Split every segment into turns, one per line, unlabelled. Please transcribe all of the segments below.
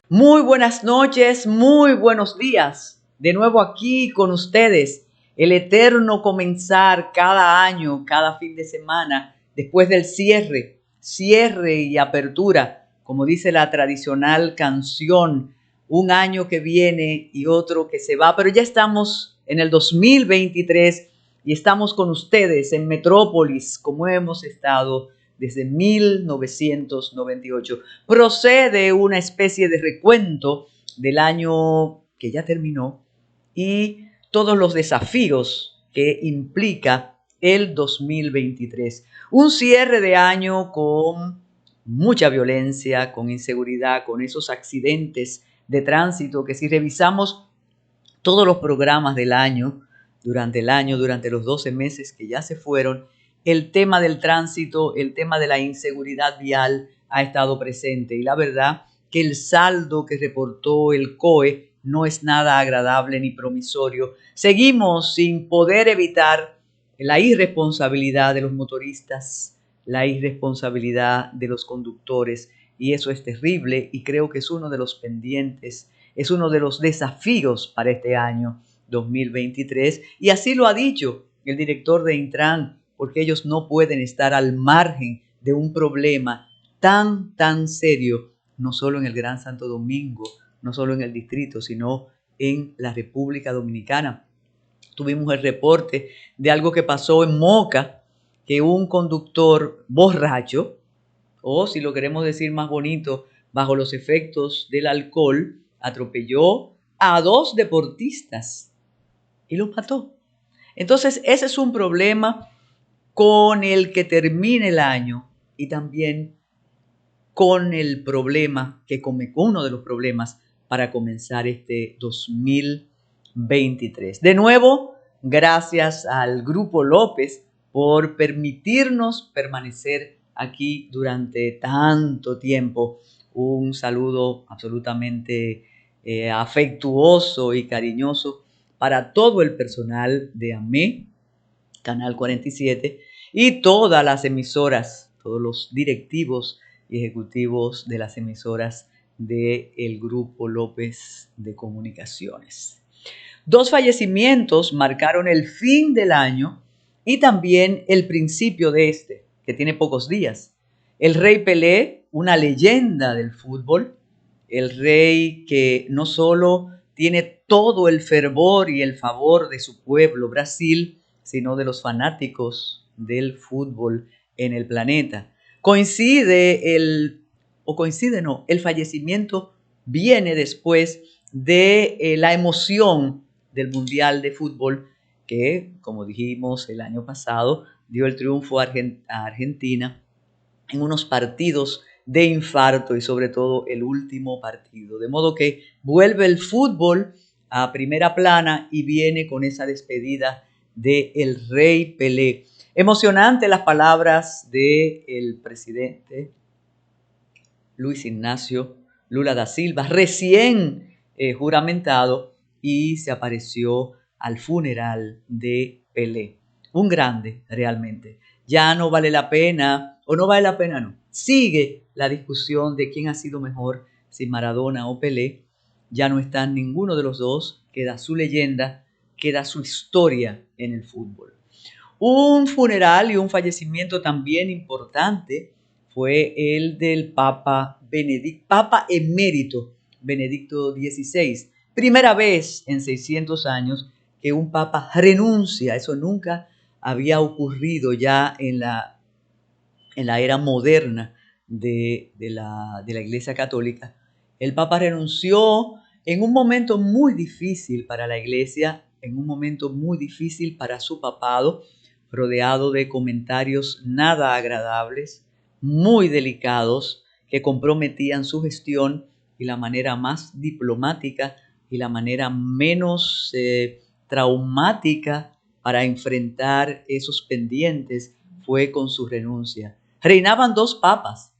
Muy buenas noches, muy buenos días. De nuevo aquí con ustedes, el eterno comenzar cada año, cada fin de semana, después del cierre y apertura, como dice la tradicional canción, un año que viene y otro que se va, pero ya estamos en el 2023 y estamos con ustedes en Metrópolis, como hemos estado desde 1998. Procede una especie de recuento del año que ya terminó y todos los desafíos que implica el 2023. Un cierre de año con mucha violencia, con inseguridad, con esos accidentes de tránsito que si revisamos todos los programas del año, durante los 12 meses que ya se fueron, el tema del tránsito, el tema de la inseguridad vial ha estado presente. Y la verdad que el saldo que reportó el COE no es nada agradable ni promisorio. Seguimos sin poder evitar la irresponsabilidad de los motoristas, la irresponsabilidad de los conductores, y eso es terrible y creo que es uno de los pendientes, es uno de los desafíos para este año 2023, y así lo ha dicho el director de Intran, porque ellos no pueden estar al margen de un problema tan serio, no solo en el Gran Santo Domingo, no solo en el distrito, sino en la República Dominicana. Tuvimos el reporte de algo que pasó en Moca, que un conductor borracho, o si lo queremos decir más bonito, bajo los efectos del alcohol, atropelló a dos deportistas y los mató. Entonces, ese es un problema con el que termina el año y también con el problema que come, uno de los problemas para comenzar este 2023. De nuevo, gracias al Grupo López por permitirnos permanecer aquí durante tanto tiempo. Un saludo absolutamente afectuoso y cariñoso para todo el personal de AME, Canal 47, y todas las emisoras, todos los directivos y ejecutivos de las emisoras del Grupo López de Comunicaciones. Dos fallecimientos marcaron el fin del año y también el principio de este, que tiene pocos días. El Rey Pelé, una leyenda del fútbol, el rey que no solo tiene todo el fervor y el favor de su pueblo, Brasil, sino de los fanáticos del fútbol en el planeta. El fallecimiento viene después de la emoción del Mundial de Fútbol que, como dijimos el año pasado, dio el triunfo a Argentina en unos partidos de infarto y sobre todo el último partido. De modo que vuelve el fútbol a primera plana y viene con esa despedida de el Rey Pelé. Emocionante las palabras del presidente Luis Ignacio Lula da Silva, recién juramentado, y se apareció al funeral de Pelé. Un grande, realmente. Ya no vale la pena, o no vale la pena, no. Sigue la discusión de quién ha sido mejor, si Maradona o Pelé. Ya no está ninguno de los dos, queda su leyenda, queda su historia en el fútbol. Un funeral y un fallecimiento también importante fue el del Papa emérito Benedicto XVI. Primera vez en 600 años que un papa renuncia. Eso nunca había ocurrido ya en la era moderna de la Iglesia Católica. El papa renunció en un momento muy difícil para la Iglesia, en un momento muy difícil para su papado, rodeado de comentarios nada agradables, muy delicados, que comprometían su gestión, y la manera más diplomática y la manera menos traumática para enfrentar esos pendientes fue con su renuncia. Reinaban dos papas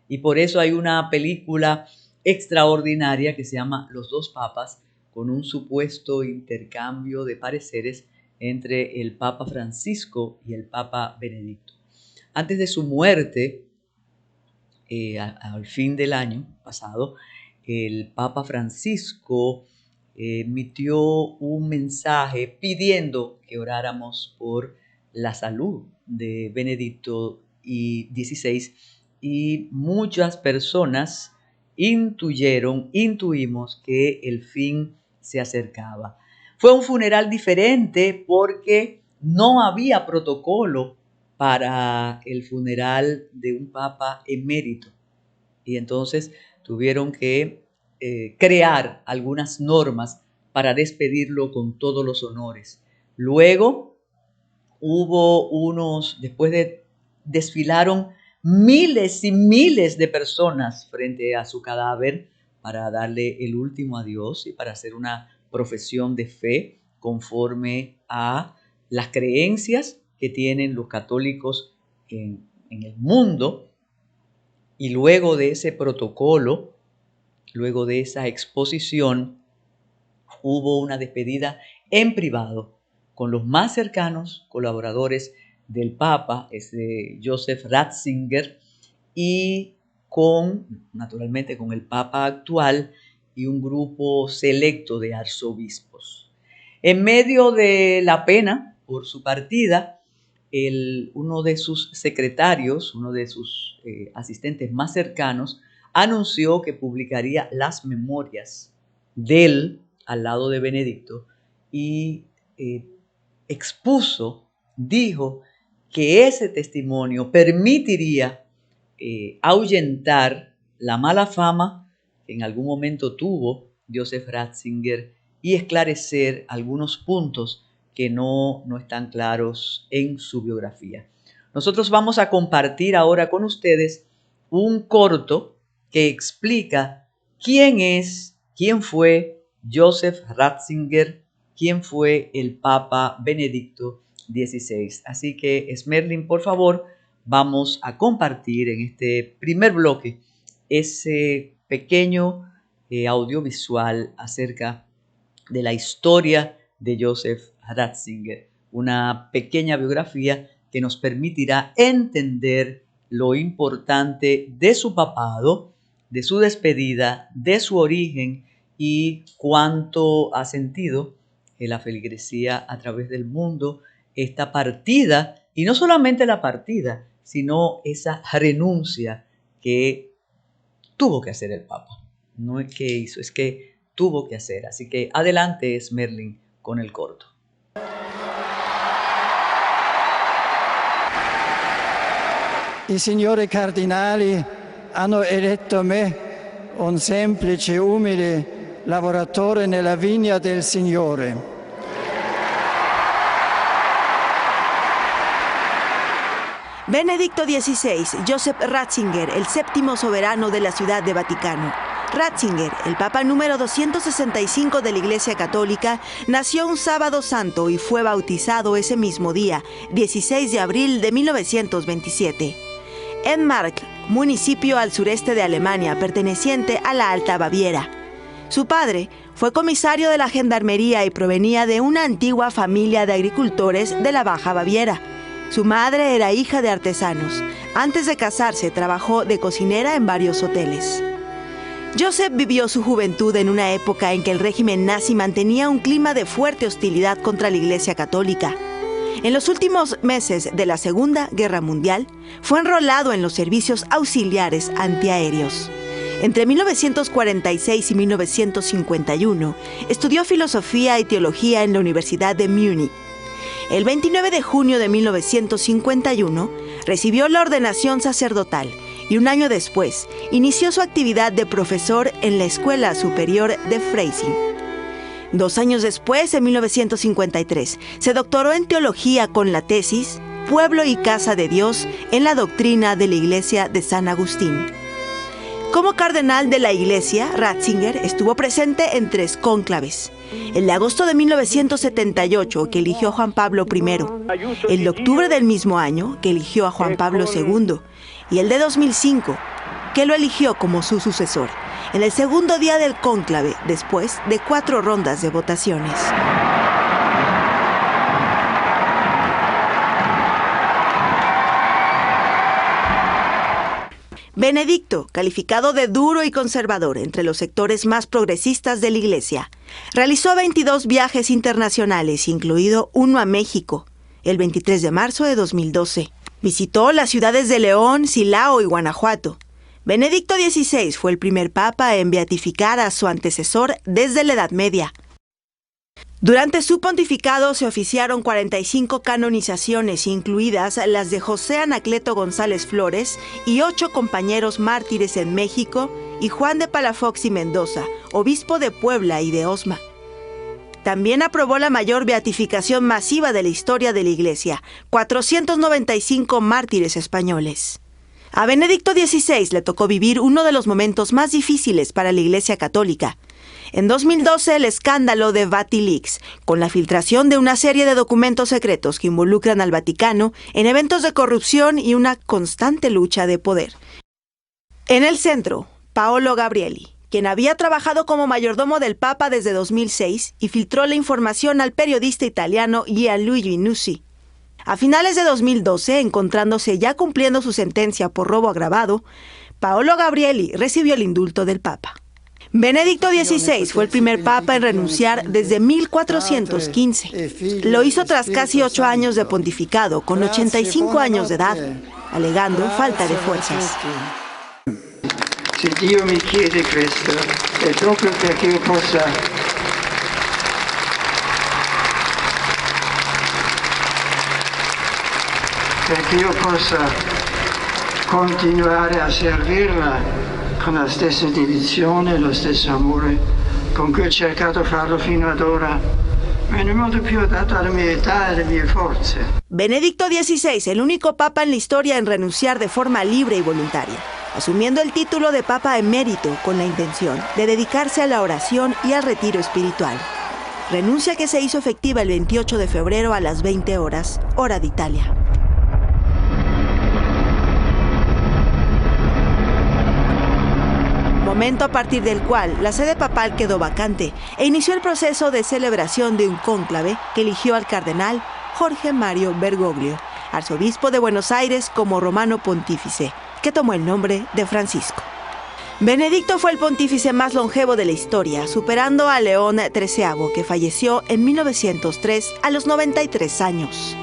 y por eso hay una película extraordinaria que se llama Los dos papas, con un supuesto intercambio de pareceres entre el Papa Francisco y el Papa Benedicto. Antes de su muerte, al fin del año pasado, el Papa Francisco emitió un mensaje pidiendo que oráramos por la salud de Benedicto XVI, y muchas personas intuimos que el fin se acercaba. Fue un funeral diferente porque no había protocolo para el funeral de un papa emérito, y entonces tuvieron que crear algunas normas para despedirlo con todos los honores. Luego desfilaron miles y miles de personas frente a su cadáver para darle el último adiós y para hacer una profesión de fe conforme a las creencias que tienen los católicos en el mundo. Y luego de ese protocolo, luego de esa exposición, hubo una despedida en privado con los más cercanos colaboradores del Papa, Joseph Ratzinger, y naturalmente con el Papa actual y un grupo selecto de arzobispos. En medio de la pena por su partida, uno de sus secretarios, uno de sus asistentes más cercanos, anunció que publicaría las memorias de él al lado de Benedicto, y dijo que ese testimonio permitiría ahuyentar la mala fama que en algún momento tuvo Joseph Ratzinger y esclarecer algunos puntos que no están claros en su biografía. Nosotros vamos a compartir ahora con ustedes un corto que explica quién fue Joseph Ratzinger, quién fue el Papa Benedicto XVI. Así que, Esmerlin, por favor, vamos a compartir en este primer bloque ese pequeño audiovisual acerca de la historia de Joseph Ratzinger, una pequeña biografía que nos permitirá entender lo importante de su papado, de su despedida, de su origen y cuánto ha sentido la feligresía a través del mundo esta partida, y no solamente la partida, sino esa renuncia que tuvo que hacer el Papa. No es que hizo, es que tuvo que hacer. Así que adelante, Esmerlin, con el corto.
I signori cardinali hanno eletto me, un semplice, umile lavoratore nella vigna del Signore.
Benedicto XVI, Joseph Ratzinger, el séptimo soberano de la Ciudad de Vaticano. Ratzinger, el Papa número 265 de la Iglesia Católica, nació un sábado santo y fue bautizado ese mismo día, 16 de abril de 1927. En Mark, municipio al sureste de Alemania, perteneciente a la Alta Baviera. Su padre fue comisario de la Gendarmería y provenía de una antigua familia de agricultores de la Baja Baviera. Su madre era hija de artesanos. Antes de casarse, trabajó de cocinera en varios hoteles. Joseph vivió su juventud en una época en que el régimen nazi mantenía un clima de fuerte hostilidad contra la Iglesia Católica. En los últimos meses de la Segunda Guerra Mundial, fue enrolado en los servicios auxiliares antiaéreos. Entre 1946 y 1951, estudió filosofía y teología en la Universidad de Múnich. El 29 de junio de 1951, recibió la ordenación sacerdotal y un año después inició su actividad de profesor en la Escuela Superior de Freising. 2 años después, en 1953, se doctoró en teología con la tesis Pueblo y Casa de Dios en la doctrina de la Iglesia de San Agustín. Como cardenal de la Iglesia, Ratzinger estuvo presente en 3 cónclaves. El de agosto de 1978, que eligió a Juan Pablo I, el de octubre del mismo año, que eligió a Juan Pablo II, y el de 2005, que lo eligió como su sucesor, en el segundo día del cónclave, después de 4 rondas de votaciones. Benedicto, calificado de duro y conservador entre los sectores más progresistas de la Iglesia, realizó 22 viajes internacionales, incluido uno a México, el 23 de marzo de 2012. Visitó las ciudades de León, Silao y Guanajuato. Benedicto XVI fue el primer papa en beatificar a su antecesor desde la Edad Media. Durante su pontificado se oficiaron 45 canonizaciones, incluidas las de José Anacleto González Flores y 8 compañeros mártires en México, y Juan de Palafox y Mendoza, obispo de Puebla y de Osma. También aprobó la mayor beatificación masiva de la historia de la Iglesia, 495 mártires españoles. A Benedicto XVI le tocó vivir uno de los momentos más difíciles para la Iglesia Católica. En 2012, el escándalo de Vatileaks, con la filtración de una serie de documentos secretos que involucran al Vaticano en eventos de corrupción y una constante lucha de poder. En el centro, Paolo Gabrielli, quien había trabajado como mayordomo del Papa desde 2006 y filtró la información al periodista italiano Gianluigi Nuzzi. A finales de 2012, encontrándose ya cumpliendo su sentencia por robo agravado, Paolo Gabrielli recibió el indulto del Papa. Benedicto XVI fue el primer papa en renunciar desde 1415. Lo hizo tras casi 8 años de pontificado, con 85 años de edad, alegando falta de fuerzas.
Se Dio mi chiede questo, è proprio perché io possa continuare a servirla con la stessa dedizione e lo stesso amore con cui ho cercato di farlo fino ad ora, ma nel modo più adatto alla mia età e alle mie forze.
Benedicto XVI, el único papa en la historia en renunciar de forma libre y voluntaria, asumiendo el título de Papa emérito con la intención de dedicarse a la oración y al retiro espiritual. Renuncia que se hizo efectiva el 28 de febrero a las 20 horas, hora de Italia. Momento a partir del cual la sede papal quedó vacante e inició el proceso de celebración de un cónclave que eligió al cardenal Jorge Mario Bergoglio, arzobispo de Buenos Aires, como romano pontífice, que tomó el nombre de Francisco. Benedicto fue el pontífice más longevo de la historia, superando a León XIII, que falleció en 1903 a los 93 años.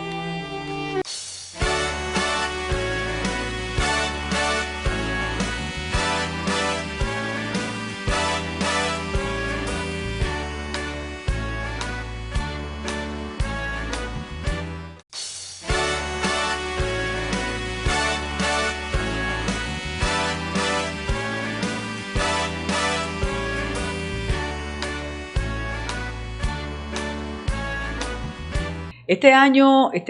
Este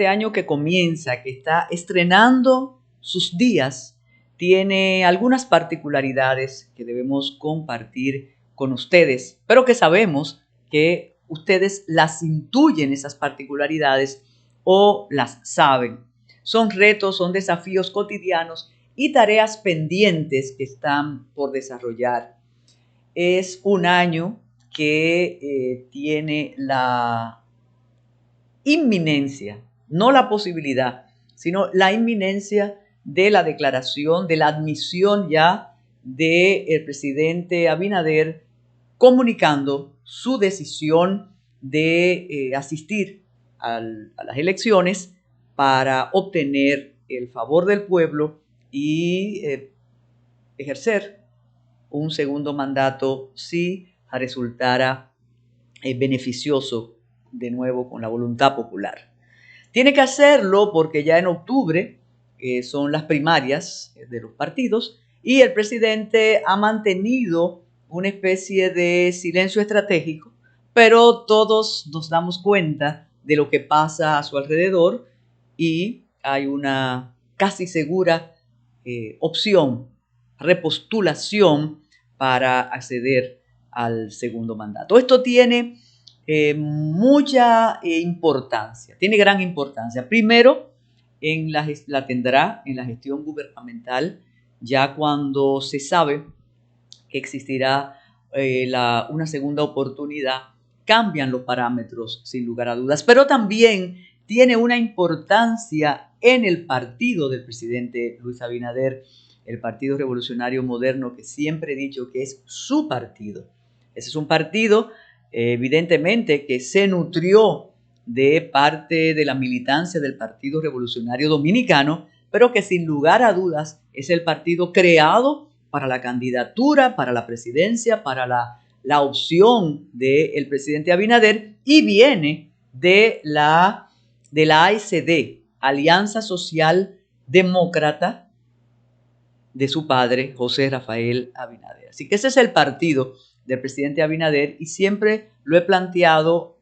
año que comienza, que está estrenando sus días, tiene algunas particularidades que debemos compartir con ustedes, pero que sabemos que ustedes las intuyen, esas particularidades, o las saben. Son retos, son desafíos cotidianos y tareas pendientes que están por desarrollar. Es un año que tiene la inminencia, no la posibilidad, sino la inminencia de la declaración, de la admisión ya del presidente Abinader comunicando su decisión de asistir a las elecciones para obtener el favor del pueblo y ejercer un segundo mandato si resultara beneficioso de nuevo con la voluntad popular. Tiene que hacerlo porque ya en octubre son las primarias de los partidos y el presidente ha mantenido una especie de silencio estratégico, pero todos nos damos cuenta de lo que pasa a su alrededor y hay una casi segura opción, repostulación para acceder al segundo mandato. Esto tiene mucha importancia, tiene gran importancia. Primero, la tendrá en la gestión gubernamental, ya cuando se sabe que existirá una segunda oportunidad, cambian los parámetros sin lugar a dudas, pero también tiene una importancia en el partido del presidente Luis Abinader, el Partido Revolucionario Moderno, que siempre he dicho que es su partido. Ese es un partido, evidentemente, que se nutrió de parte de la militancia del Partido Revolucionario Dominicano, pero que sin lugar a dudas es el partido creado para la candidatura, para la presidencia, para la opción del presidente Abinader, y viene de la ASD, Alianza Social Demócrata, de su padre, José Rafael Abinader. Así que ese es el partido del presidente Abinader, y siempre lo he planteado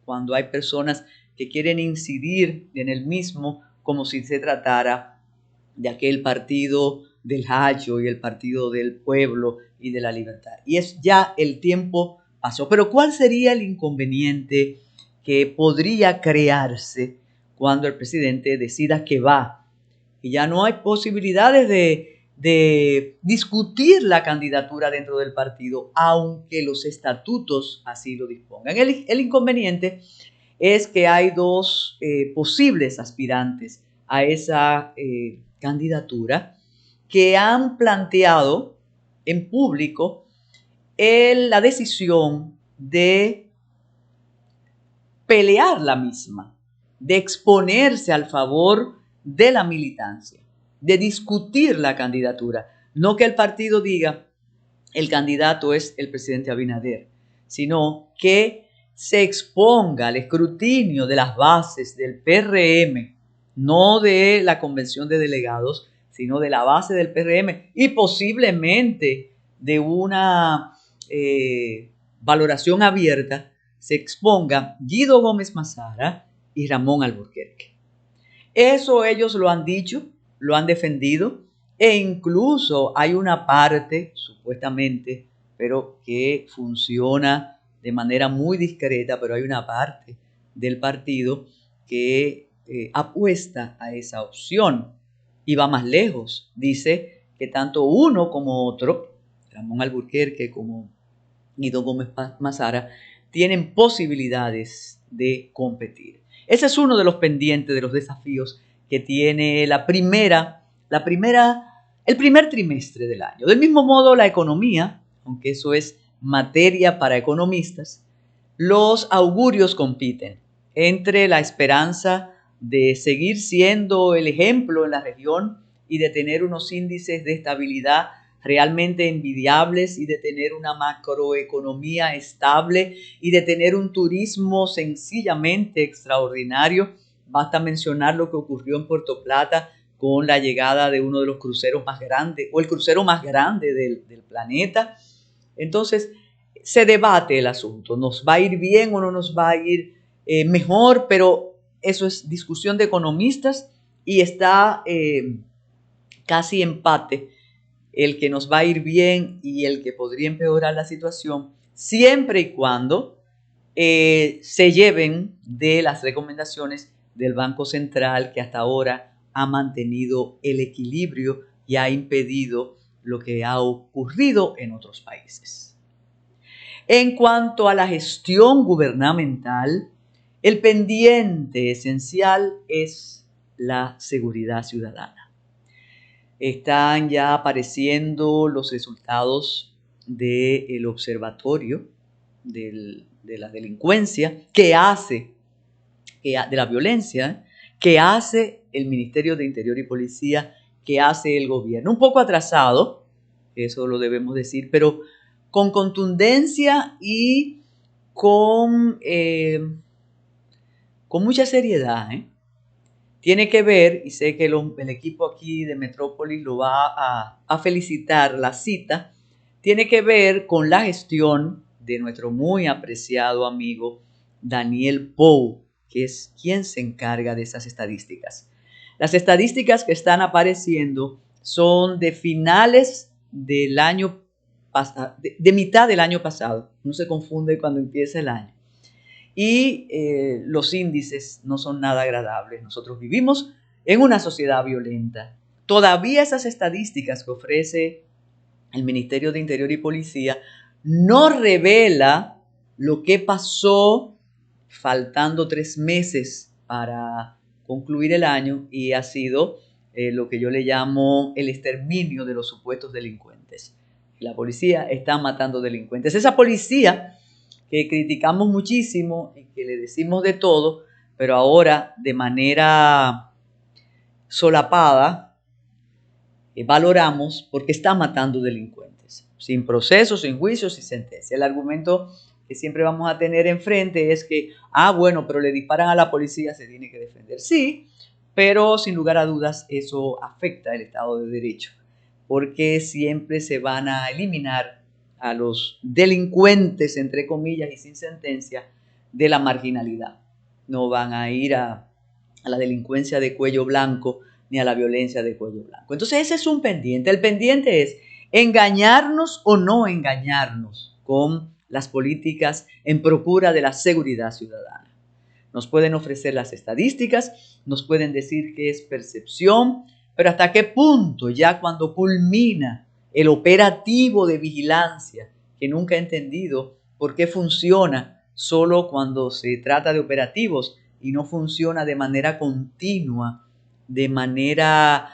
cuando hay personas que quieren incidir en el mismo como si se tratara de aquel partido del Hacho y el partido del pueblo y de la libertad. Y es ya el tiempo pasó. Pero ¿cuál sería el inconveniente que podría crearse cuando el presidente decida que va? Y ya no hay posibilidades de discutir la candidatura dentro del partido, aunque los estatutos así lo dispongan. El inconveniente es que hay dos posibles aspirantes a esa candidatura que han planteado en público la decisión de pelear la misma, de exponerse al favor de la militancia, de discutir la candidatura. No que el partido diga el candidato es el presidente Abinader, sino que se exponga al escrutinio de las bases del PRM, no de la convención de delegados, sino de la base del PRM y posiblemente de una valoración abierta, se exponga Guido Gómez Mazara y Ramón Alburquerque. Eso ellos lo han dicho, lo han defendido, e incluso hay una parte, supuestamente, pero que funciona de manera muy discreta, pero hay una parte del partido que apuesta a esa opción y va más lejos. Dice que tanto uno como otro, Ramón Alburquerque como Guido Gómez Mazara, tienen posibilidades de competir. Ese es uno de los pendientes, de los desafíos que tiene el primer trimestre del año. Del mismo modo, la economía, aunque eso es materia para economistas, los augurios compiten entre la esperanza de seguir siendo el ejemplo en la región y de tener unos índices de estabilidad realmente envidiables y de tener una macroeconomía estable y de tener un turismo sencillamente extraordinario. Basta mencionar lo que ocurrió en Puerto Plata con la llegada de uno de los cruceros más grandes o el crucero más grande del planeta. Entonces se debate el asunto, ¿nos va a ir bien o no nos va a ir mejor? Pero eso es discusión de economistas y está casi empate el que nos va a ir bien y el que podría empeorar la situación, siempre y cuando se lleven de las recomendaciones del Banco Central, que hasta ahora ha mantenido el equilibrio y ha impedido lo que ha ocurrido en otros países. En cuanto a la gestión gubernamental, el pendiente esencial es la seguridad ciudadana. Están ya apareciendo los resultados del observatorio de la delincuencia de la violencia, que hace el Ministerio de Interior y Policía, que hace el gobierno. Un poco atrasado, eso lo debemos decir, pero con contundencia y con mucha seriedad, Tiene que ver, y sé que el equipo aquí de Metrópolis lo va a felicitar, la cita, tiene que ver con la gestión de nuestro muy apreciado amigo Daniel Pou, que es quien se encarga de esas estadísticas. Las estadísticas que están apareciendo son de finales del año pasado, de mitad del año pasado. No se confunde cuando empieza el año. Y los índices no son nada agradables. Nosotros vivimos en una sociedad violenta. Todavía esas estadísticas que ofrece el Ministerio de Interior y Policía no revela lo que pasó faltando 3 meses para concluir el año, y ha sido lo que yo le llamo el exterminio de los supuestos delincuentes. La policía está matando delincuentes. Esa policía que criticamos muchísimo y que le decimos de todo, pero ahora de manera solapada valoramos porque está matando delincuentes, sin proceso, sin juicio, sin sentencia. El argumento que siempre vamos a tener enfrente es que, bueno, pero le disparan a la policía, se tiene que defender. Sí, pero sin lugar a dudas eso afecta el Estado de Derecho, porque siempre se van a eliminar a los delincuentes, entre comillas, y sin sentencia, de la marginalidad. No van a ir a la delincuencia de cuello blanco ni a la violencia de cuello blanco. Entonces ese es un pendiente. El pendiente es engañarnos o no engañarnos con las políticas en procura de la seguridad ciudadana. Nos pueden ofrecer las estadísticas, nos pueden decir que es percepción, pero hasta qué punto ya cuando culmina el operativo de vigilancia, que nunca he entendido por qué funciona solo cuando se trata de operativos y no funciona de manera continua, de manera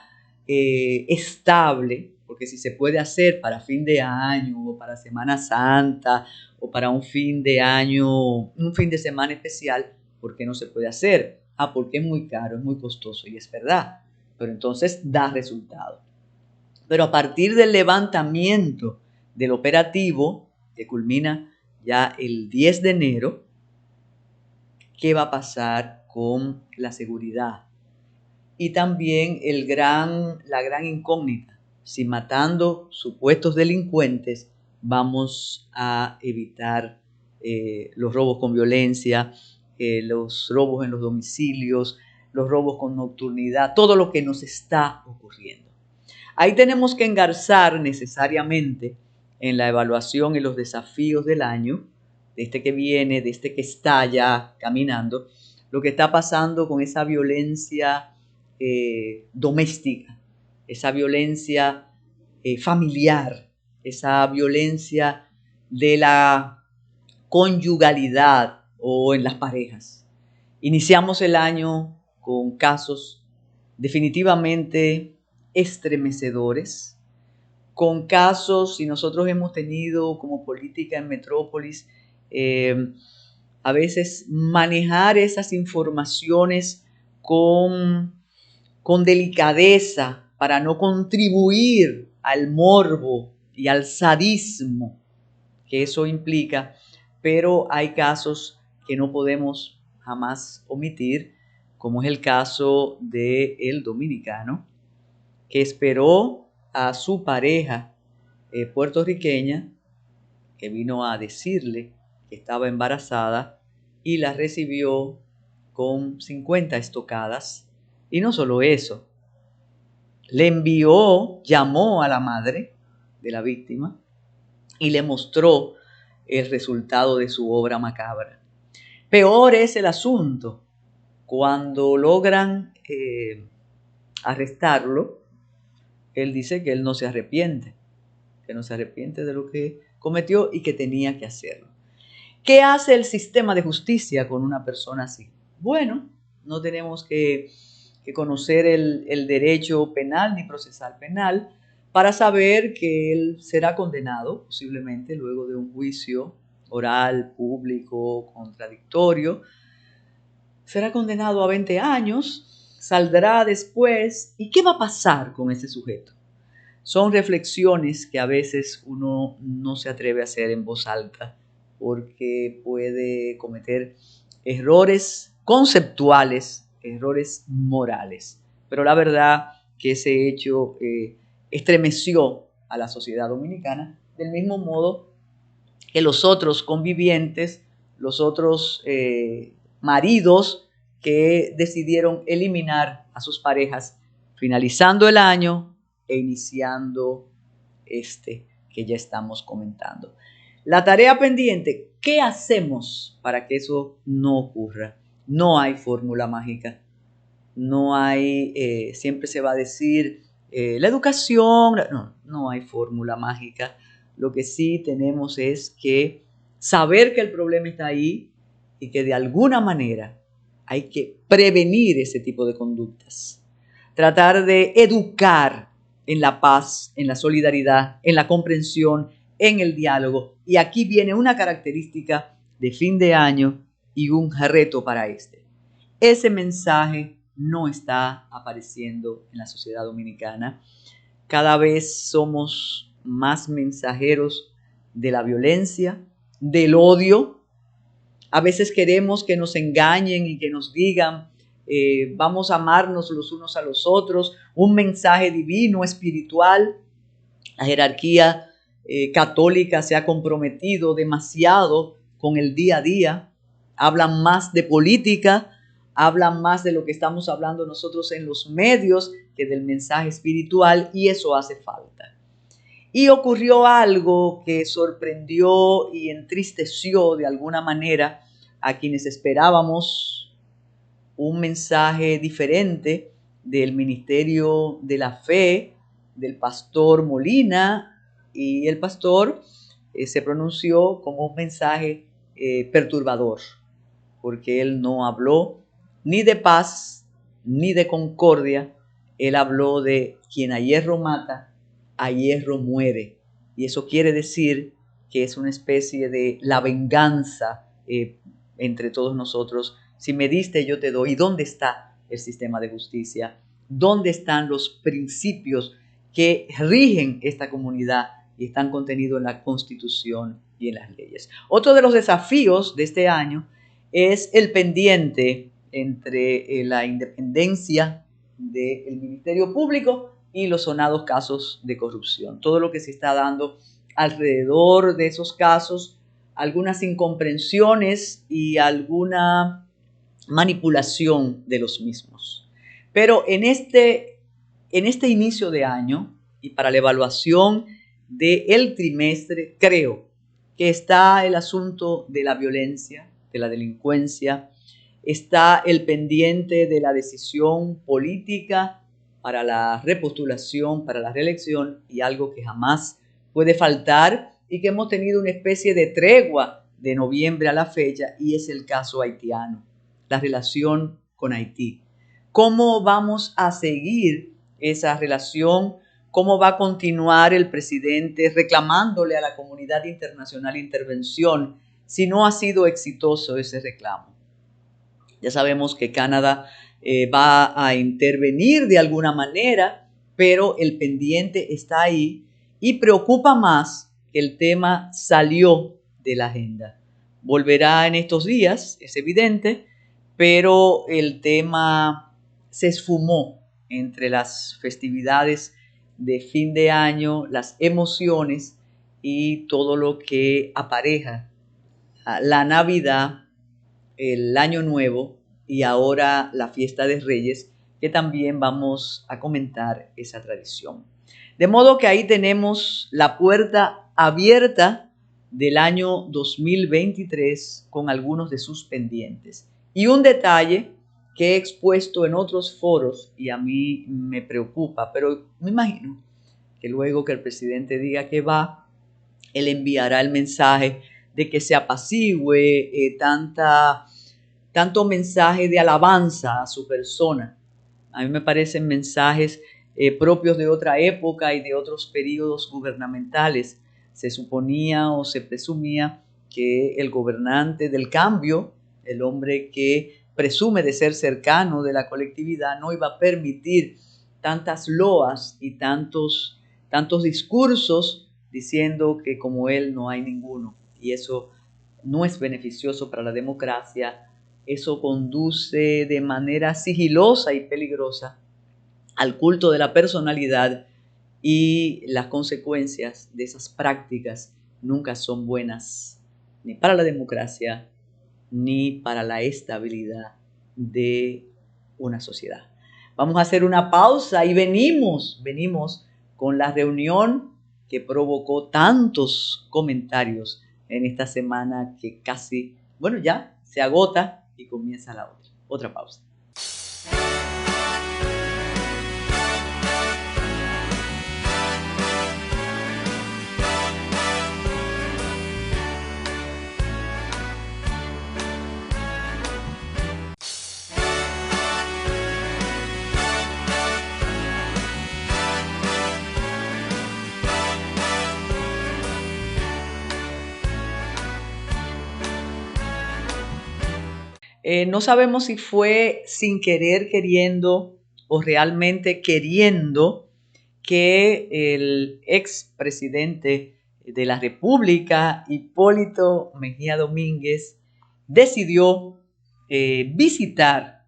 estable, porque si se puede hacer para fin de año o para Semana Santa o para un fin de año, un fin de semana especial, ¿por qué no se puede hacer? Porque es muy caro, es muy costoso, y es verdad, pero entonces da resultado. Pero a partir del levantamiento del operativo, que culmina ya el 10 de enero, ¿qué va a pasar con la seguridad? Y también la gran incógnita, si matando supuestos delincuentes vamos a evitar los robos con violencia, los robos en los domicilios, los robos con nocturnidad, todo lo que nos está ocurriendo. Ahí tenemos que engarzar necesariamente en la evaluación y los desafíos del año, de este que viene, de este que está ya caminando, lo que está pasando con esa violencia doméstica, esa violencia familiar, esa violencia de la conyugalidad o en las parejas. Iniciamos el año con casos definitivamente estremecedores, con casos, y nosotros hemos tenido como política en Metrópolis, a veces manejar esas informaciones con delicadeza para no contribuir al morbo y al sadismo que eso implica, pero hay casos que no podemos jamás omitir, como es el caso del dominicano que esperó a su pareja puertorriqueña, que vino a decirle que estaba embarazada, y la recibió con 50 estocadas. Y no solo eso, llamó a la madre de la víctima y le mostró el resultado de su obra macabra. Peor es el asunto cuando logran arrestarlo. Él dice que él no se arrepiente, de lo que cometió y que tenía que hacerlo. ¿Qué hace el sistema de justicia con una persona así? Bueno, no tenemos que conocer el derecho penal ni procesal penal para saber que él será condenado, posiblemente luego de un juicio oral, público, contradictorio. Será condenado a 20 años, saldrá después. ¿Y qué va a pasar con ese sujeto? Son reflexiones que a veces uno no se atreve a hacer en voz alta porque puede cometer errores conceptuales, errores morales. Pero la verdad que ese hecho estremeció a la sociedad dominicana, del mismo modo que los otros convivientes, los otros maridos que decidieron eliminar a sus parejas finalizando el año e iniciando este que ya estamos comentando. La tarea pendiente, ¿qué hacemos para que eso no ocurra? No hay fórmula mágica, no hay, siempre se va a decir la educación, no hay fórmula mágica. Lo que sí tenemos es que saber que el problema está ahí y que de alguna manera hay que prevenir ese tipo de conductas. tratar de educar en la paz, en la solidaridad, en la comprensión, en el diálogo. Y aquí viene una característica de fin de año y un reto para este. Ese mensaje no está apareciendo en la sociedad dominicana. Cada vez somos más mensajeros de la violencia, del odio. A veces queremos que nos engañen y que nos digan, vamos a amarnos los unos a los otros, un mensaje divino, espiritual. La jerarquía católica se ha comprometido demasiado con el día a día. Hablan más de política, hablan más de lo que estamos hablando nosotros en los medios que del mensaje espiritual, y eso hace falta. Y ocurrió algo que sorprendió y entristeció de alguna manera a quienes esperábamos un mensaje diferente del Ministerio de la Fe, del pastor Molina, y el pastor se pronunció como un mensaje perturbador, porque él no habló ni de paz ni de concordia. Él habló de quien a hierro mata, a hierro muere. Y eso quiere decir que es una especie de la venganza entre todos nosotros. Si me diste, yo te doy. ¿Y dónde está el sistema de justicia? ¿Dónde están los principios que rigen esta comunidad y están contenidos en la Constitución y en las leyes? Otro de los desafíos de este año es el pendiente entre la independencia del Ministerio Público y los sonados casos de corrupción. Todo lo que se está dando alrededor de esos casos, algunas incomprensiones y alguna manipulación de los mismos. Pero en este inicio de año y para la evaluación del trimestre, creo que está el asunto de la violencia, de la delincuencia, está el pendiente de la decisión política para la repostulación, para la reelección, y algo que jamás puede faltar y que hemos tenido una especie de tregua de noviembre a la fecha, y es el caso haitiano, la relación con Haití. ¿Cómo vamos a seguir esa relación? ¿Cómo va a continuar el presidente reclamándole a la comunidad internacional intervención si no ha sido exitoso ese reclamo? Ya sabemos que Canadá va a intervenir de alguna manera, pero el pendiente está ahí y preocupa más que el tema salió de la agenda. Volverá en estos días, es evidente, pero el tema se esfumó entre las festividades de fin de año, las emociones y todo lo que apareja la Navidad, el Año Nuevo y ahora la Fiesta de Reyes, que también vamos a comentar esa tradición. De modo que ahí tenemos la puerta abierta del año 2023 con algunos de sus pendientes. Y un detalle que he expuesto en otros foros y a mí me preocupa, pero me imagino que luego que el presidente diga que va, él enviará el mensaje de que se apacigüe tanto mensaje de alabanza a su persona. A mí me parecen mensajes propios de otra época y de otros periodos gubernamentales. Se suponía o se presumía que el gobernante del cambio, el hombre que presume de ser cercano de la colectividad, no iba a permitir tantas loas y tantos discursos diciendo que como él no hay ninguno. Y eso no es beneficioso para la democracia. Eso conduce de manera sigilosa y peligrosa al culto de la personalidad, y las consecuencias de esas prácticas nunca son buenas ni para la democracia ni para la estabilidad de una sociedad. Vamos a hacer una pausa y venimos con la reunión que provocó tantos comentarios en esta semana que casi, ya se agota y comienza la otra pausa. No sabemos si fue sin querer queriendo o realmente queriendo que el expresidente de la República, Hipólito Mejía Domínguez, decidió visitar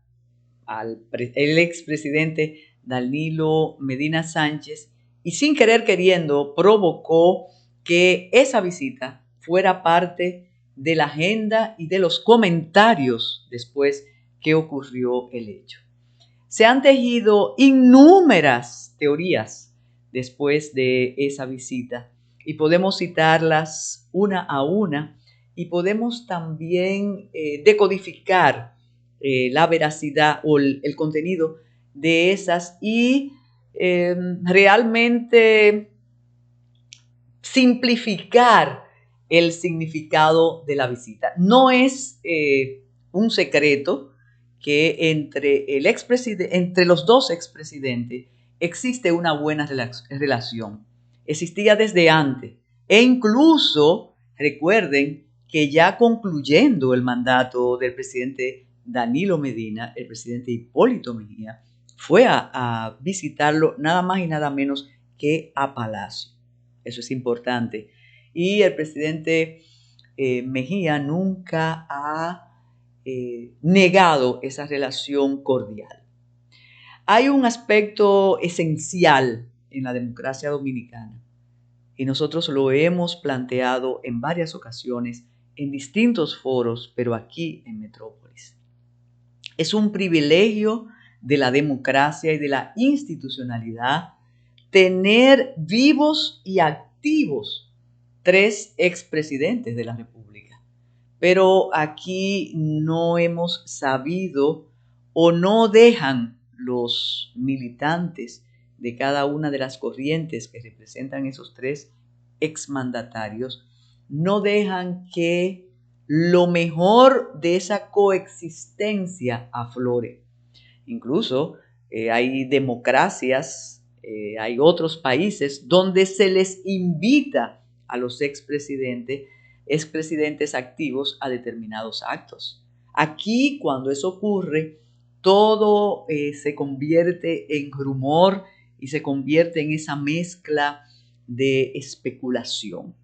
el expresidente Danilo Medina Sánchez y sin querer queriendo provocó que esa visita fuera parte de la agenda y de los comentarios después que ocurrió el hecho. Se han tejido innúmeras teorías después de esa visita y podemos citarlas una a una y podemos también decodificar la veracidad o el contenido de esas y realmente simplificar el significado de la visita. No es un secreto que entre los dos expresidentes existe una buena relación. Existía desde antes. E incluso, recuerden que ya concluyendo el mandato del presidente Danilo Medina, el presidente Hipólito Mejía fue a visitarlo nada más y nada menos que a Palacio. Eso es importante. Y el presidente Mejía nunca ha negado esa relación cordial. Hay un aspecto esencial en la democracia dominicana y nosotros lo hemos planteado en varias ocasiones en distintos foros, pero aquí en Metrópolis. Es un privilegio de la democracia y de la institucionalidad tener vivos y activos 3 expresidentes de la República. Pero aquí no hemos sabido o no dejan los militantes de cada una de las corrientes que representan esos 3 exmandatarios, no dejan que lo mejor de esa coexistencia aflore. Incluso hay democracias, hay otros países donde se les invita a los expresidentes activos a determinados actos. Aquí, cuando eso ocurre, todo se convierte en rumor y se convierte en esa mezcla de especulación.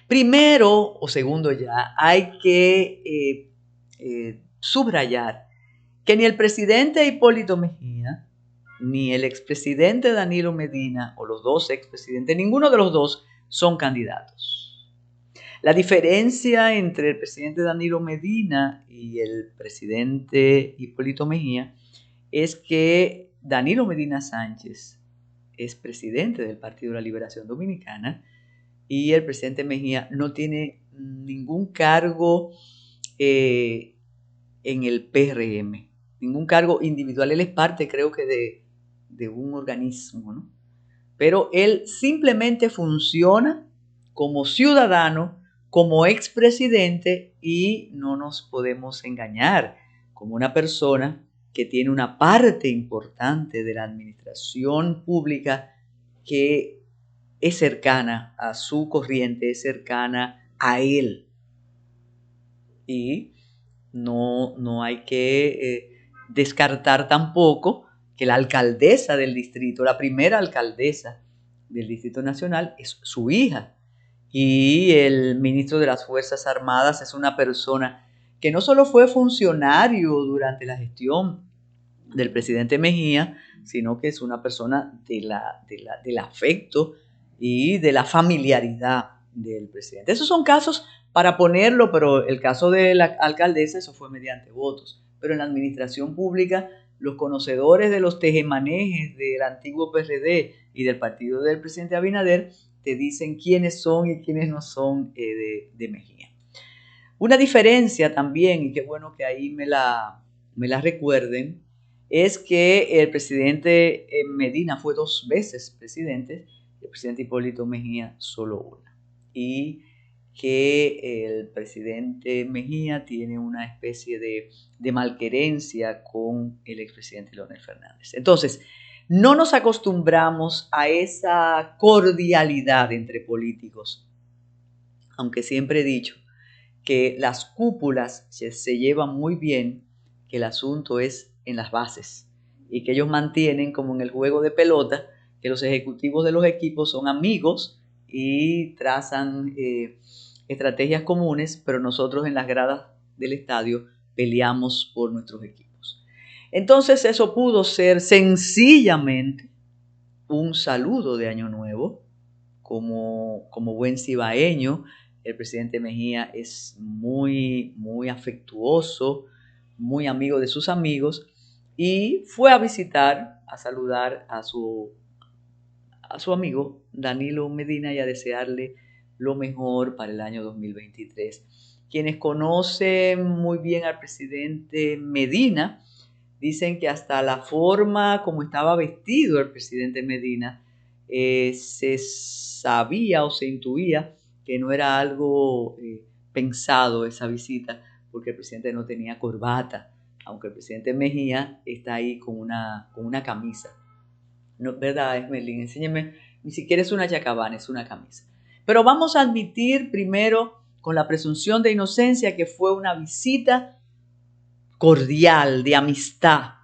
Primero o segundo ya, hay que subrayar que ni el presidente Hipólito Mejía, ni el expresidente Danilo Medina, o los dos expresidentes, ninguno de los dos son candidatos. La diferencia entre el presidente Danilo Medina y el presidente Hipólito Mejía es que Danilo Medina Sánchez es presidente del Partido de la Liberación Dominicana y el presidente Mejía no tiene ningún cargo en el PRM, ningún cargo individual. Él es parte, creo que, de un organismo, ¿no? Pero él simplemente funciona como ciudadano, como expresidente y no nos podemos engañar, como una persona que tiene una parte importante de la administración pública que es cercana a su corriente, es cercana a él. Y no hay que descartar tampoco que la alcaldesa del distrito, la primera alcaldesa del Distrito Nacional, es su hija. Y el ministro de las Fuerzas Armadas es una persona que no solo fue funcionario durante la gestión del presidente Mejía, sino que es una persona del afecto y de la familiaridad del presidente. Esos son casos para ponerlo, pero el caso de la alcaldesa, eso fue mediante votos. Pero en la administración pública, los conocedores de los tejemanejes del antiguo PRD y del partido del presidente Abinader te dicen quiénes son y quiénes no son de Mejía. Una diferencia también, y qué bueno que ahí me la recuerden, es que el presidente Medina fue 2 veces presidente, y el presidente Hipólito Mejía solo una. Y que el presidente Mejía tiene una especie de malquerencia con el expresidente Leonel Fernández. Entonces, no nos acostumbramos a esa cordialidad entre políticos, aunque siempre he dicho que las cúpulas se llevan muy bien, que el asunto es en las bases y que ellos mantienen como en el juego de pelota, que los ejecutivos de los equipos son amigos y trazan estrategias comunes, pero nosotros en las gradas del estadio peleamos por nuestros equipos. Entonces eso pudo ser sencillamente un saludo de Año Nuevo, como buen cibaeño. El presidente Mejía es muy, muy afectuoso, muy amigo de sus amigos, y fue a visitar, a saludar a su amigo Danilo Medina y a desearle lo mejor para el año 2023. Quienes conocen muy bien al presidente Medina dicen que hasta la forma como estaba vestido el presidente Medina se sabía o se intuía que no era algo pensado esa visita, porque el presidente no tenía corbata, aunque el presidente Mejía está ahí con una camisa. No, ¿verdad, Esmelín? Enséñeme, ni siquiera es una chacabana, es una camisa. Pero vamos a admitir primero, con la presunción de inocencia, que fue una visita cordial, de amistad.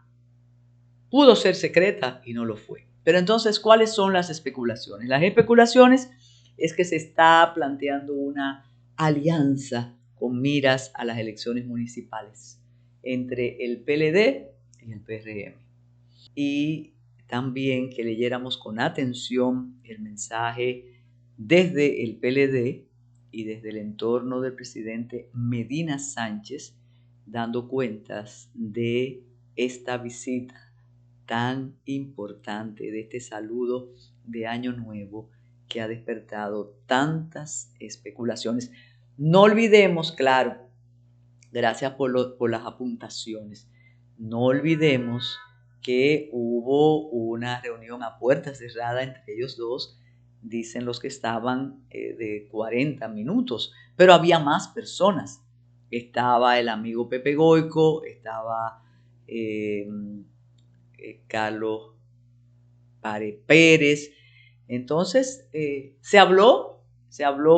Pudo ser secreta y no lo fue. Pero entonces, ¿cuáles son las especulaciones? Las especulaciones es que se está planteando una alianza con miras a las elecciones municipales entre el PLD y el PRM. Y también que leyéramos con atención el mensaje desde el PLD y desde el entorno del presidente Medina Sánchez, dando cuentas de esta visita tan importante, de este saludo de Año Nuevo que ha despertado tantas especulaciones. No olvidemos, claro, gracias por las apuntaciones, no olvidemos que hubo una reunión a puerta cerrada entre ellos dos, dicen los que estaban de 40 minutos, pero había más personas. Estaba el amigo Pepe Goico, estaba Carlos Pare Pérez. Entonces se habló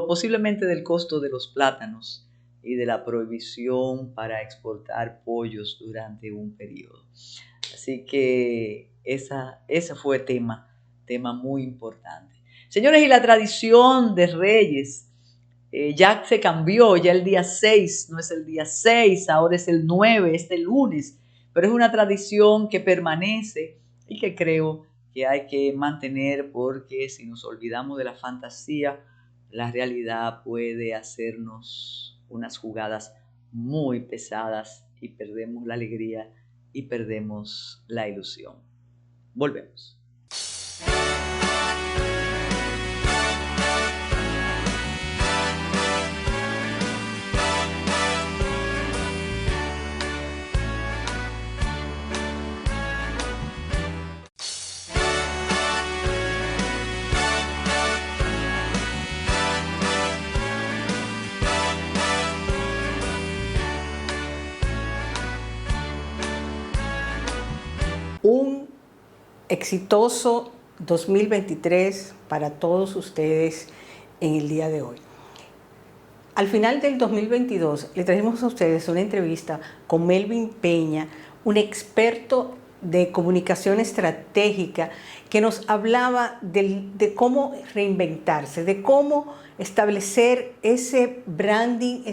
posiblemente del costo de los plátanos y de la prohibición para exportar pollos durante un periodo. Así que ese fue tema muy importante. Señores, y la tradición de Reyes ya se cambió, ya el día 6 no es el día 6, ahora es el 9, este lunes, pero es una tradición que permanece y que creo que hay que mantener, porque si nos olvidamos de la fantasía, la realidad puede hacernos unas jugadas muy pesadas y perdemos la alegría y perdemos la ilusión. Volvemos.
Un exitoso 2023 para todos ustedes en el día de hoy. Al final del 2022 le trajimos a ustedes una entrevista con Melvin Peña, un experto de comunicación estratégica que nos hablaba de cómo reinventarse, de cómo establecer ese branding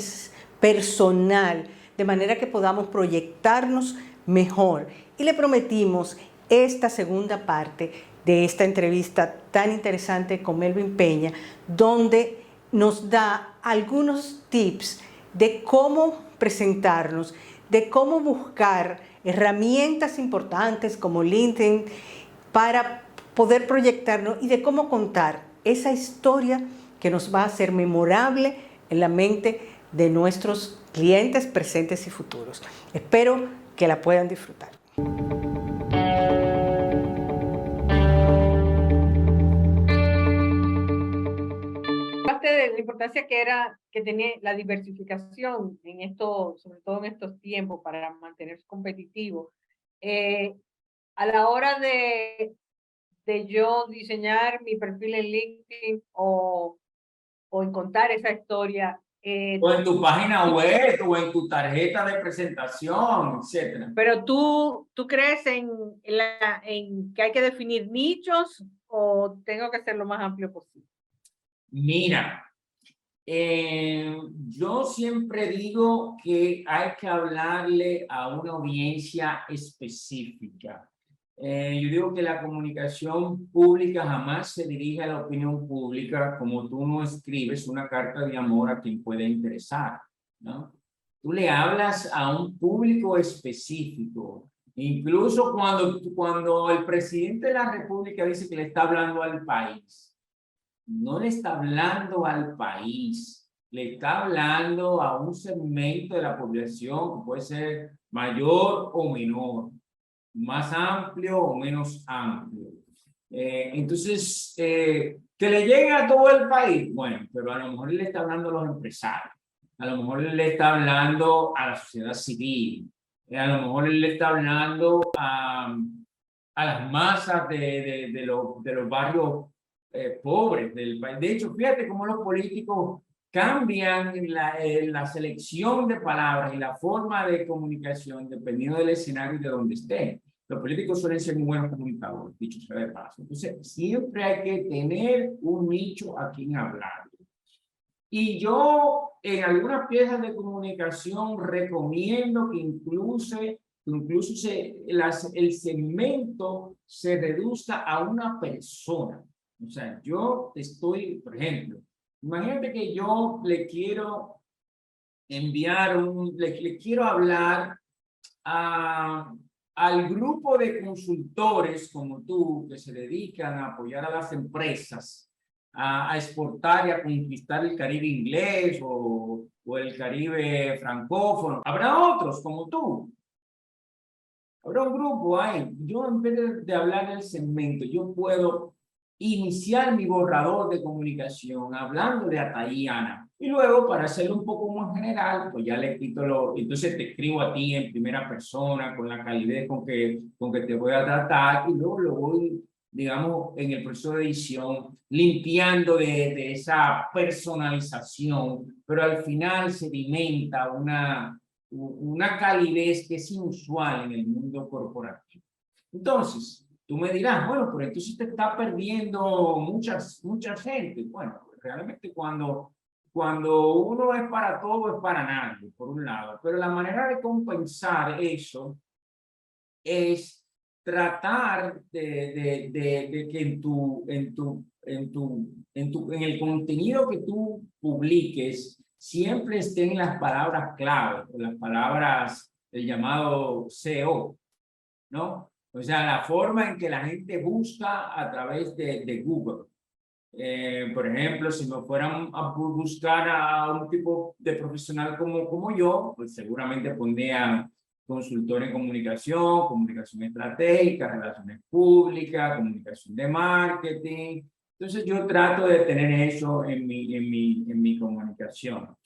personal, de manera que podamos proyectarnos mejor. Y le prometimos esta segunda parte de esta entrevista tan interesante con Melvin Peña, donde nos da algunos tips de cómo presentarnos, de cómo buscar herramientas importantes como LinkedIn para poder proyectarnos y de cómo contar esa historia que nos va a hacer memorable en la mente de nuestros clientes presentes y futuros. Espero que la puedan disfrutar.
Parte de la importancia que tenía la diversificación en esto, sobre todo en estos tiempos, para mantenerse competitivo. A la hora de yo diseñar mi perfil en LinkedIn o en contar esa historia,
O en tu página web, o en tu tarjeta de presentación, etcétera.
Pero tú crees en que hay que definir nichos o tengo que ser lo más amplio posible.
Mira, yo siempre digo que hay que hablarle a una audiencia específica. Yo digo que la comunicación pública jamás se dirige a la opinión pública como tú no escribes una carta de amor a quien puede interesar, ¿no? Tú le hablas a un público específico. Incluso cuando el presidente de la República dice que le está hablando al país, no le está hablando al país, le está hablando a un segmento de la población que puede ser mayor o menor, más amplio o menos amplio. Entonces, que le llegue a todo el país, bueno, pero a lo mejor le está hablando a los empresarios, a lo mejor le está hablando a la sociedad civil, a lo mejor le está hablando a las masas de los barrios pobres del país. De hecho, fíjate cómo los políticos cambian la selección de palabras y la forma de comunicación dependiendo del escenario y de donde estén. Los políticos suelen ser muy buenos comunicadores, dicho sea de paso. Entonces, siempre hay que tener un nicho a quien hablar. Y yo, en algunas piezas de comunicación, recomiendo que incluso el segmento se reduzca a una persona. O sea, yo estoy, por ejemplo, imagínate que yo le quiero enviar le quiero hablar al grupo de consultores como tú que se dedican a apoyar a las empresas a exportar y a conquistar el Caribe inglés o el Caribe francófono. Habrá otros como tú. Habrá un grupo ahí. Yo en vez de hablar del segmento, yo puedo iniciar mi borrador de comunicación hablando de Atayana. Y luego, para hacerlo un poco más general, pues ya le quito entonces te escribo a ti en primera persona, con la calidez con que te voy a tratar, y luego lo voy, digamos, en el proceso de edición, limpiando de esa personalización, pero al final sedimenta una calidez que es inusual en el mundo corporativo. Entonces, tú me dirás, bueno, pero entonces te está perdiendo mucha gente. Bueno, realmente cuando uno es para todo, es para nadie, por un lado. Pero la manera de compensar eso es tratar de que en el contenido que tú publiques siempre estén las palabras clave, las palabras del llamado SEO, ¿no? O sea, la forma en que la gente busca a través de Google. Por ejemplo, si me fueran a buscar a un tipo de profesional como yo, pues seguramente pondría consultor en comunicación estratégica, relaciones públicas, comunicación de marketing. Entonces yo trato de tener eso en mi comunicación.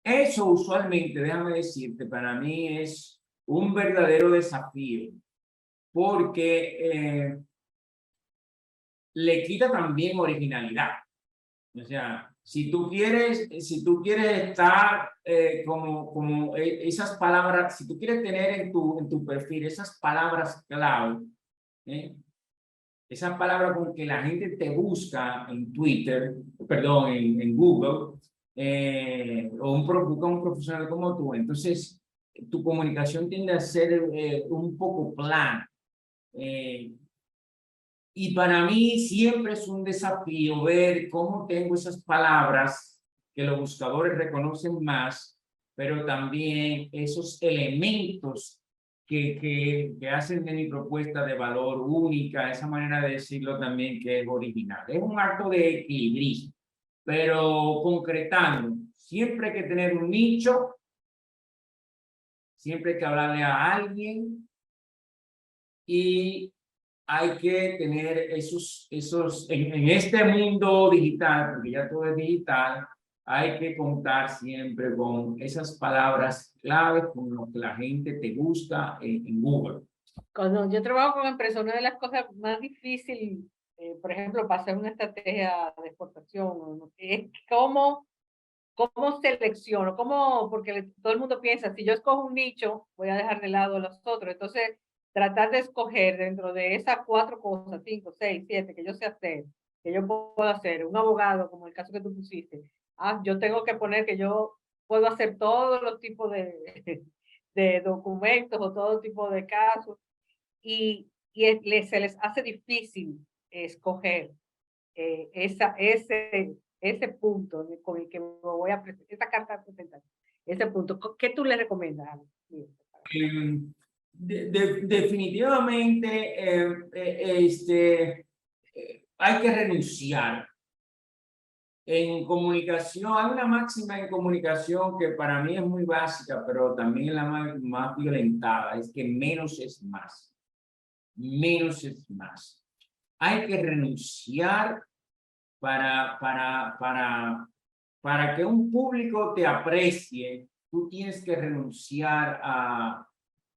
Eso usualmente, déjame decirte, para mí es un verdadero desafío, porque le quita también originalidad. O sea, si tú quieres estar como esas palabras, si tú quieres tener en tu perfil esas palabras clave, esas palabras con que la gente te busca en Twitter, perdón, en Google, busca un profesional como tú, entonces tu comunicación tiende a ser un poco plana. Y para mí siempre es un desafío ver cómo tengo esas palabras que los buscadores reconocen más, pero también esos elementos que hacen de mi propuesta de valor única, esa manera de decirlo también que es original. Es un acto de equilibrio, pero concretando, siempre hay que tener un nicho, siempre hay que hablarle a alguien y hay que tener en este mundo digital, porque ya todo es digital, hay que contar siempre con esas palabras claves con lo que la gente te busca en Google.
Cuando yo trabajo con empresas, una de las cosas más difíciles, por ejemplo, para hacer una estrategia de exportación, es cómo ¿cómo selecciono? ¿Cómo? Porque todo el mundo piensa, si yo escojo un nicho, voy a dejar de lado los otros. Entonces, tratar de escoger dentro de esas 4 cosas, 5, 6, 7, que yo sé hacer, que yo puedo hacer, un abogado, como el caso que tú pusiste. Yo tengo que poner que yo puedo hacer todos los tipos de documentos o todo tipo de casos se les hace difícil escoger ese punto con el que me voy a presentar, esa carta de presentación, ese punto. ¿Qué tú le recomiendas?
Definitivamente hay que renunciar. En comunicación, hay una máxima en comunicación que para mí es muy básica, pero también es la más violentada, es que menos es más. Menos es más. Hay que renunciar para que un público te aprecie. Tú tienes que renunciar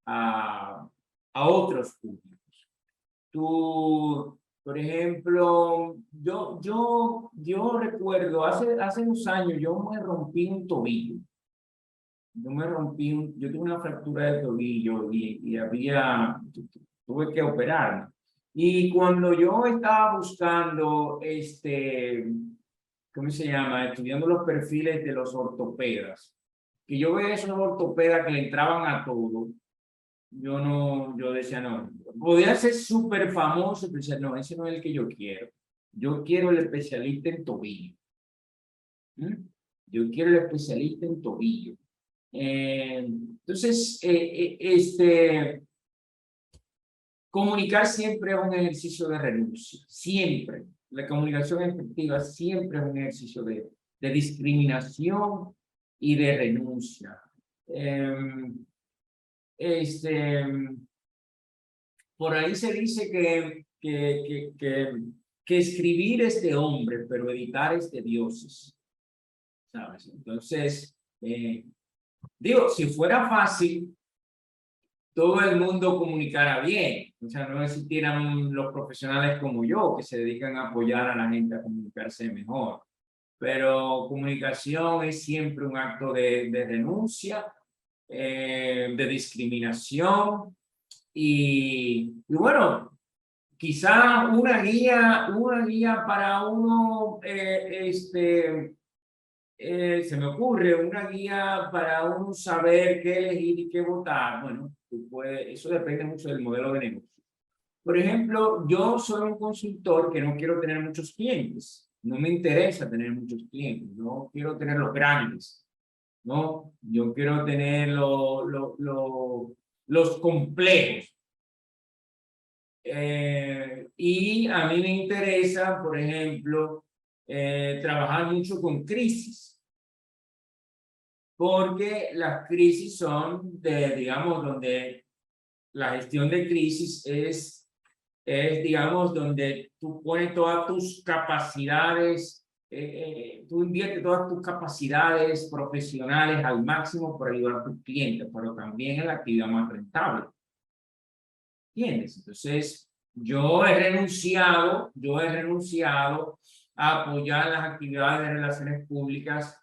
a otros públicos. Tú, por ejemplo, yo recuerdo, hace unos años yo me rompí un tobillo. Yo tuve una fractura de tobillo y tuve que operarme. Y cuando yo estaba buscando, ¿cómo se llama? Estudiando los perfiles de los ortopedas, que yo veía esos ortopedas que le entraban a todo, yo decía, no, podía ser súper famoso, pero decía, no, ese no es el que yo quiero. Yo quiero el especialista en tobillo. Yo quiero el especialista en tobillo. Entonces, comunicar siempre es un ejercicio de renuncia, siempre. La comunicación efectiva siempre es un ejercicio de discriminación y de renuncia. Por ahí se dice que escribir es de hombre, pero editar es de dioses, ¿sabes? Entonces, digo, si fuera fácil, todo el mundo comunicara bien. O sea, no existieran los profesionales como yo, que se dedican a apoyar a la gente a comunicarse mejor. Pero comunicación es siempre un acto de renuncia, de discriminación. Y bueno, quizá una guía para uno, se me ocurre una guía para uno saber qué elegir y qué votar. Bueno, eso depende mucho del modelo de negocio. Por ejemplo, yo soy un consultor que no quiero tener muchos clientes. No me interesa tener muchos clientes. No quiero tener los grandes. ¿No? Yo quiero tener los complejos. Y a mí me interesa, por ejemplo, trabajar mucho con crisis, porque las crisis son digamos, donde la gestión de crisis es, digamos, donde tú pones todas tus capacidades, tú inviertes todas tus capacidades profesionales al máximo para ayudar a tus clientes, pero también es la actividad más rentable. ¿Entiendes? Entonces, yo he renunciado a apoyar las actividades de relaciones públicas,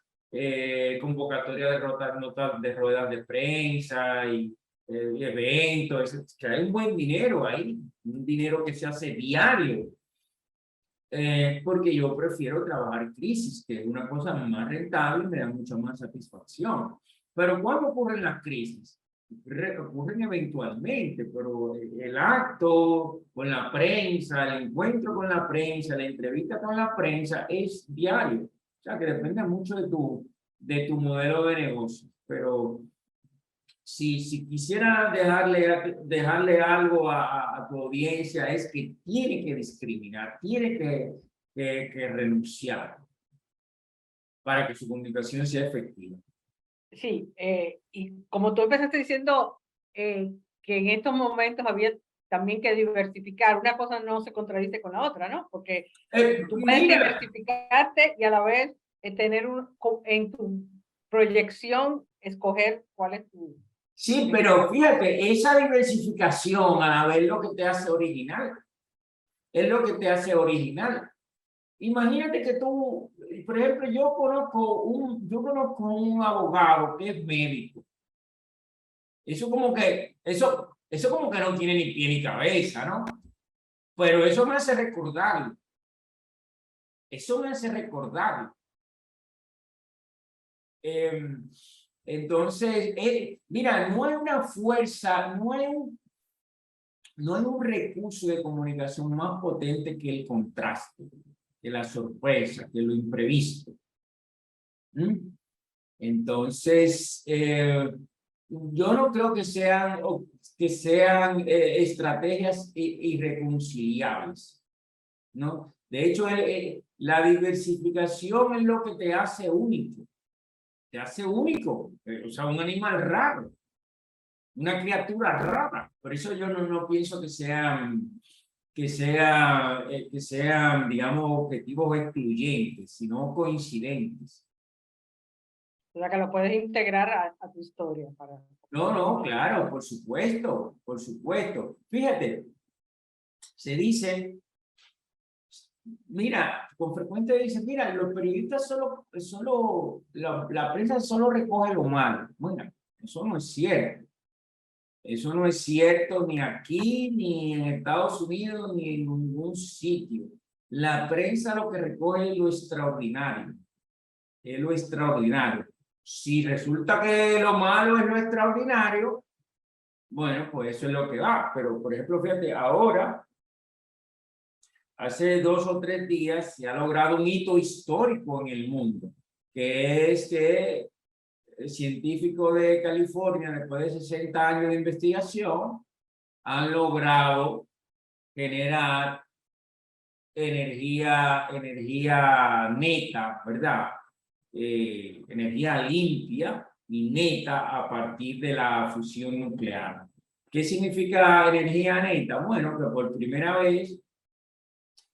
convocatoria de notas de ruedas de prensa y eventos, que hay un buen dinero ahí, un dinero que se hace diario, porque yo prefiero trabajar crisis, que es una cosa más rentable y me da mucha más satisfacción. Pero ¿cuándo ocurren las crisis? Ocurren eventualmente, pero el acto con la prensa, el encuentro con la prensa, la entrevista con la prensa es diario. O sea, que depende mucho de tu modelo de negocio. Pero si quisiera dejarle algo a tu audiencia, es que tiene que discriminar, tiene que renunciar para que su comunicación sea efectiva.
Sí, y como tú empezaste diciendo que en estos momentos había también que diversificar, una cosa no se contradice con la otra, ¿no? Porque tú puedes diversificarte y a la vez tener en tu proyección escoger cuál es tu...
Sí, pero fíjate, esa diversificación a la vez es lo que te hace original. Es lo que te hace original. Imagínate que por ejemplo, yo conozco un abogado que es médico. Eso como que no tiene ni pie ni cabeza, ¿no? Pero eso me hace recordarlo. Entonces, mira, no hay una fuerza, no hay un recurso de comunicación más potente que el contraste, que la sorpresa, que lo imprevisto. Entonces, yo no creo que sean estrategias irreconciliables, ¿no? De hecho, la diversificación es lo que te hace único. Te hace único, o sea, un animal raro, una criatura rara. Por eso yo no pienso que sean, digamos, objetivos excluyentes, sino coincidentes.
O sea, que lo puedes integrar a tu historia.
No, claro, por supuesto. Fíjate, se dice, mira, con frecuencia dicen, mira, los periodistas la prensa solo recoge lo malo. Bueno, eso no es cierto. Eso no es cierto ni aquí, ni en Estados Unidos, ni en ningún sitio. La prensa lo que recoge es lo extraordinario. Es lo extraordinario. Si resulta que lo malo es lo extraordinario, bueno, pues eso es lo que va. Pero, por ejemplo, fíjate, ahora, hace 2 o 3 días, se ha logrado un hito histórico en el mundo, que es que el científico de California, después de 60 años de investigación, han logrado generar energía neta, ¿verdad? Energía limpia y neta a partir de la fusión nuclear. ¿Qué significa energía neta? Bueno, que por primera vez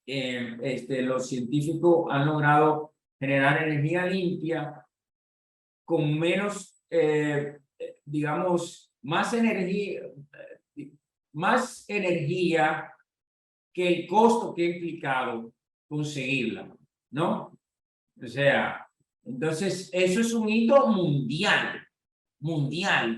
los científicos han logrado generar energía limpia con menos, digamos, más energía que el costo que ha implicado conseguirla, ¿no? O sea, entonces eso es un hito mundial,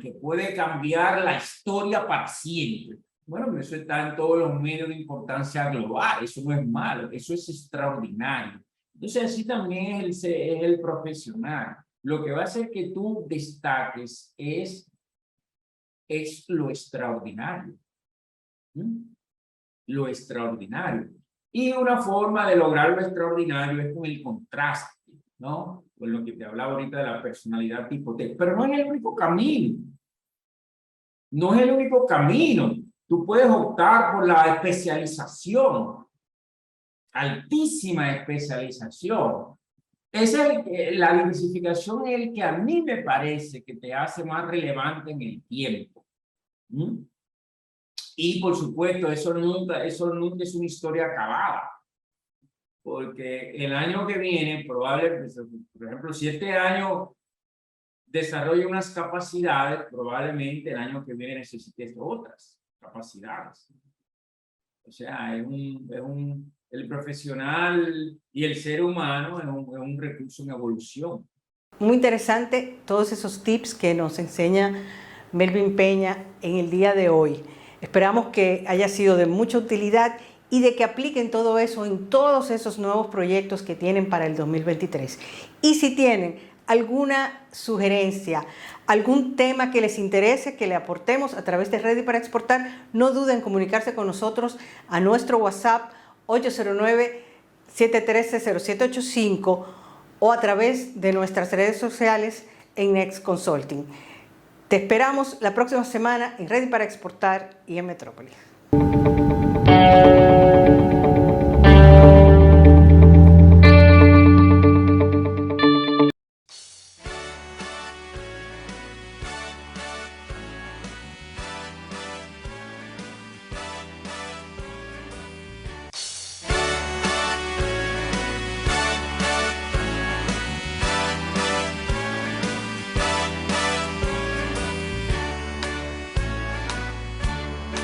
que puede cambiar la historia para siempre. Bueno, eso está en todos los medios de importancia global, eso no es malo, eso es extraordinario. Entonces así también es el profesional. Lo que va a hacer que tú destaques es lo extraordinario. Lo extraordinario. Y una forma de lograr lo extraordinario es con el contraste, ¿no? Con lo que te hablaba ahorita de la personalidad tipo T. Pero no es el único camino. No es el único camino. Tú puedes optar por la especialización. Altísima especialización. La diversificación es el que a mí me parece que te hace más relevante en el tiempo. Y por supuesto, eso nunca es una historia acabada. Porque el año que viene, probablemente, por ejemplo, si este año desarrolla unas capacidades, probablemente el año que viene necesites otras capacidades. O sea, el profesional y el ser humano es un recurso en evolución.
Muy interesante todos esos tips que nos enseña Melvin Peña en el día de hoy. Esperamos que haya sido de mucha utilidad y de que apliquen todo eso en todos esos nuevos proyectos que tienen para el 2023. Y si tienen alguna sugerencia, algún tema que les interese que le aportemos a través de Ready para Exportar, no duden en comunicarse con nosotros a nuestro WhatsApp 809-713-0785 o a través de nuestras redes sociales en Next Consulting. Te esperamos la próxima semana en Ready para Exportar y en Metrópolis.